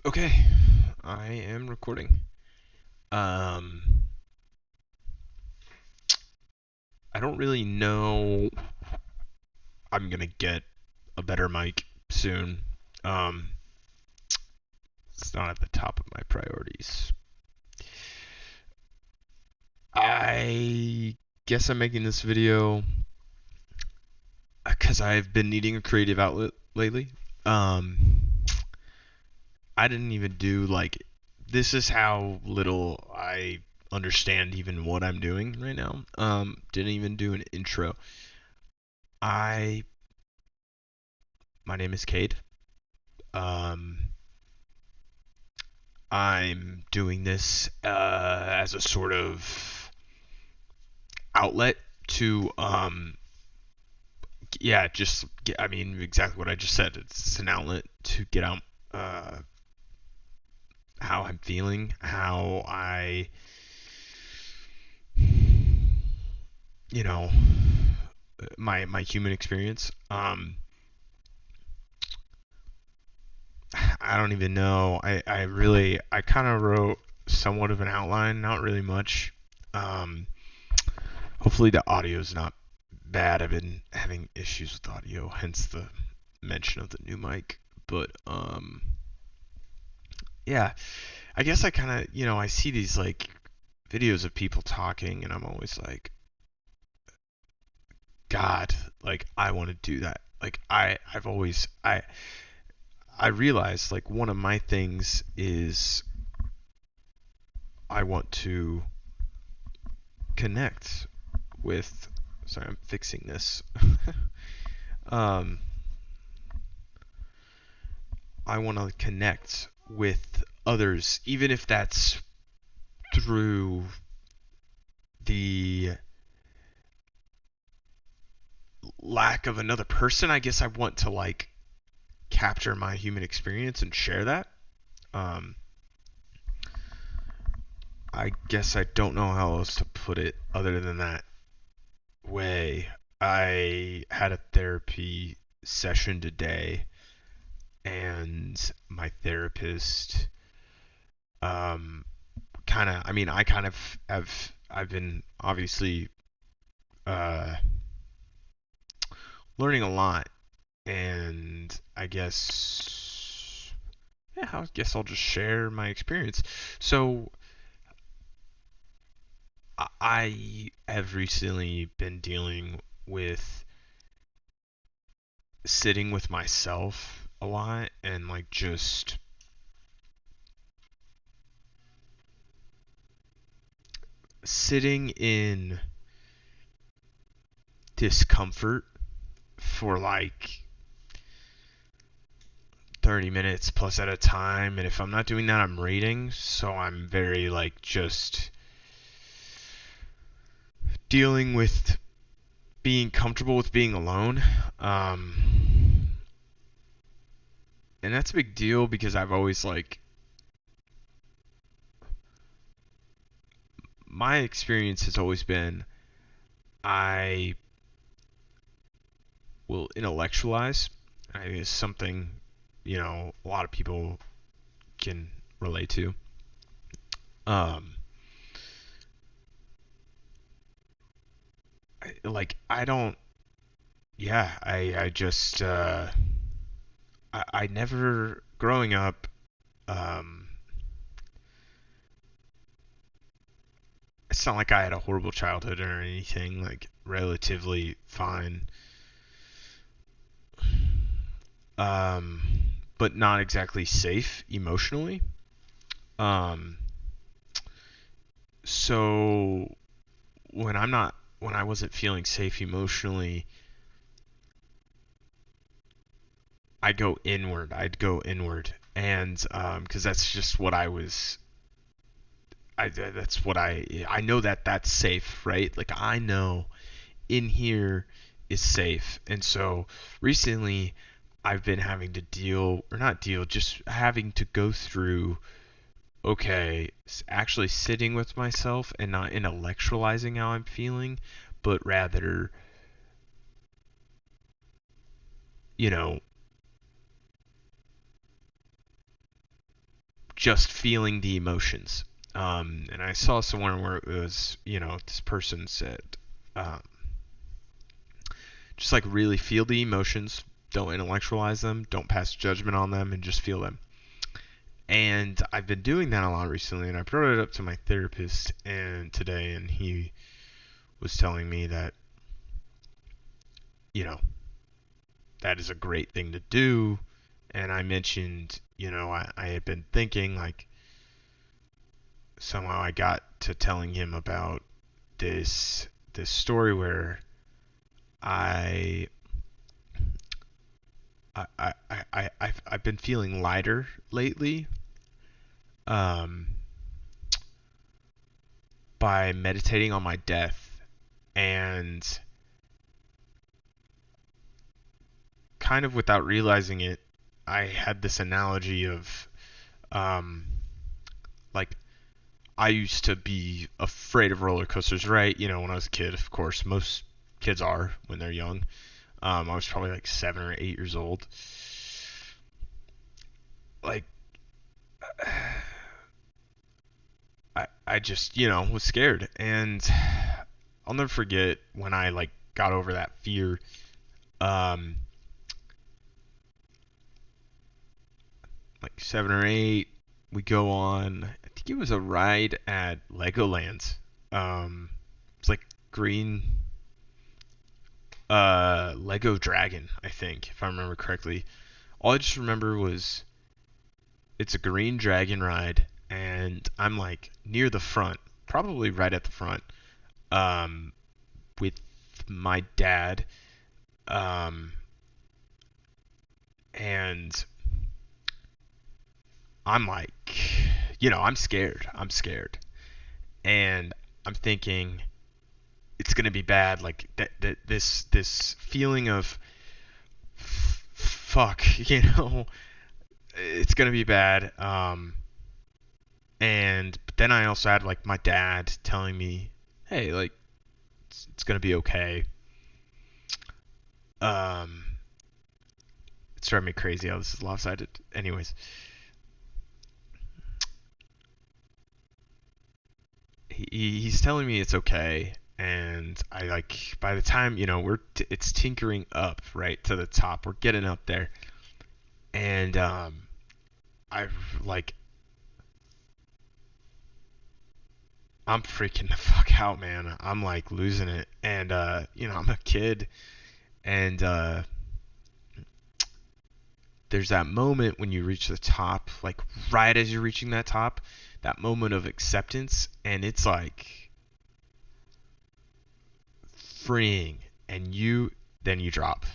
Okay, I am recording. Um, I don't really know. I'm gonna get a better mic soon. Um, it's not at the top of my priorities. I guess I'm making this video because I've been needing a creative outlet lately. Um, I didn't even do like. This is how little I understand even what I'm doing right now. Didn't even do an intro. I My name is Cade. Um, I'm doing this as a sort of outlet to, yeah, just get, I mean, exactly what I just said. It's an outlet to get out uh, how I'm feeling, how you know, my human experience. I don't even know. I kind of wrote somewhat of an outline, not really much. Um, Hopefully the audio is not bad. I've been having issues with audio, hence the mention of the new mic. But yeah, I guess I kind of, I see these like videos of people talking, and I'm always like, God, like I want to do that. Like I realize like one of my things is I want to connect with. Sorry, I'm fixing this. um, I want to connect with others, even if that's through the lack of another person. I guess I want to like capture my human experience and share that. Um, I guess I don't know how else to put it other than that way. I had a therapy session today, and my therapist, um, kind of, I mean, I kind of I've been obviously uh, learning a lot, and yeah, I guess I'll just share my experience. So I have recently been dealing with sitting with myself a lot and like just sitting in discomfort for like 30 minutes plus at a time. And if I'm not doing that, I'm reading. So I'm very like just dealing with being comfortable with being alone. Um, and that's a big deal because I've always like my experience has always been I will intellectualize. I think it's something a lot of people can relate to. Um, I don't. Yeah, I just I never growing up. Um, it's not like I had a horrible childhood or anything. Like relatively fine. Um, but not exactly safe emotionally. Um, so when I wasn't feeling safe emotionally, I'd go inward, and because that's just what I was. That's what I know that that's safe, right? Like I know in here is safe, and so recently I've been having to deal or not deal, just having to go through. Okay, actually sitting with myself and not intellectualizing how I'm feeling, but rather, you know, just feeling the emotions. And I saw somewhere where it was, this person said, um, just like really feel the emotions, don't intellectualize them, don't pass judgment on them, and just feel them. And I've been doing that a lot recently, and I brought it up to my therapist today, and he was telling me that, that is a great thing to do. And I mentioned, I had been thinking, like, somehow I got to telling him about this story where I I've been feeling lighter lately, um, by meditating on my death, and kind of without realizing it, I had this analogy of, um, like, I used to be afraid of roller coasters, right? When I was a kid, of course, most kids are when they're young. I was probably like 7 or 8 years old. Like, I just, was scared. And I'll never forget when I, like, got over that fear. Um, like 7 or 8, we go on, I think it was a ride at Legoland. It's like green, Lego Dragon, I think, if I remember correctly. All I just remember was it's a green dragon ride, and I'm like near the front, probably right at the front, um, with my dad, um, and I'm like, I'm scared. I'm scared, and I'm thinking it's gonna be bad. Like this feeling of fuck, it's gonna be bad. And but then I also had like my dad telling me, hey, like it's gonna be okay. Um, it's driving me crazy how this is lopsided. Anyways, he's telling me it's okay, and I like by the time it's tinkering up right to the top. We're getting up there, and I like I'm freaking the fuck out, man. I'm like losing it, and I'm a kid, and there's that moment when you reach the top, like right as you're reaching that top, that moment of acceptance, and it's like freeing, and then you drop.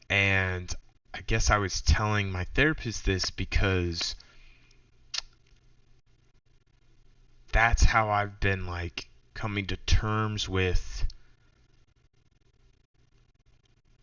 And I guess I was telling my therapist this because that's how I've been like coming to terms with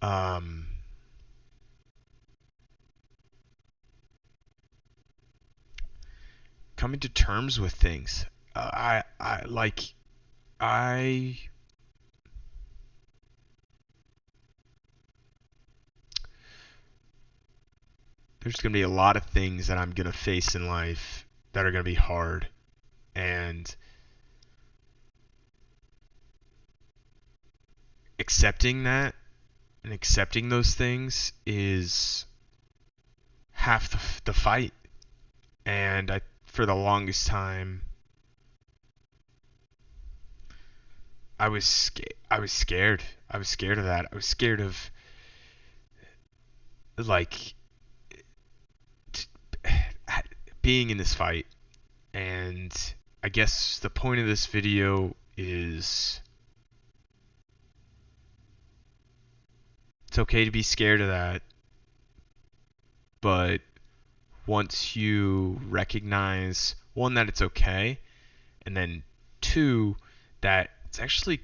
um coming to terms with things. I there's going to be a lot of things that I'm going to face in life that are going to be hard, and accepting that and accepting those things is half the fight. And for the longest time, I was scared. I was scared of that. I was scared of like t- being in this fight. And I guess the point of this video is it's okay to be scared of that, but once you recognize one that it's okay, and then two that it's actually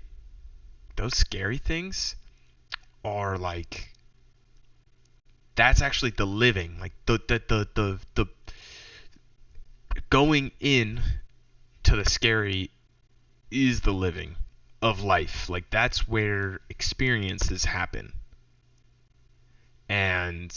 those scary things are like that's actually the living, like the going in to the scary is the living of life. Like that's where experiences happen. And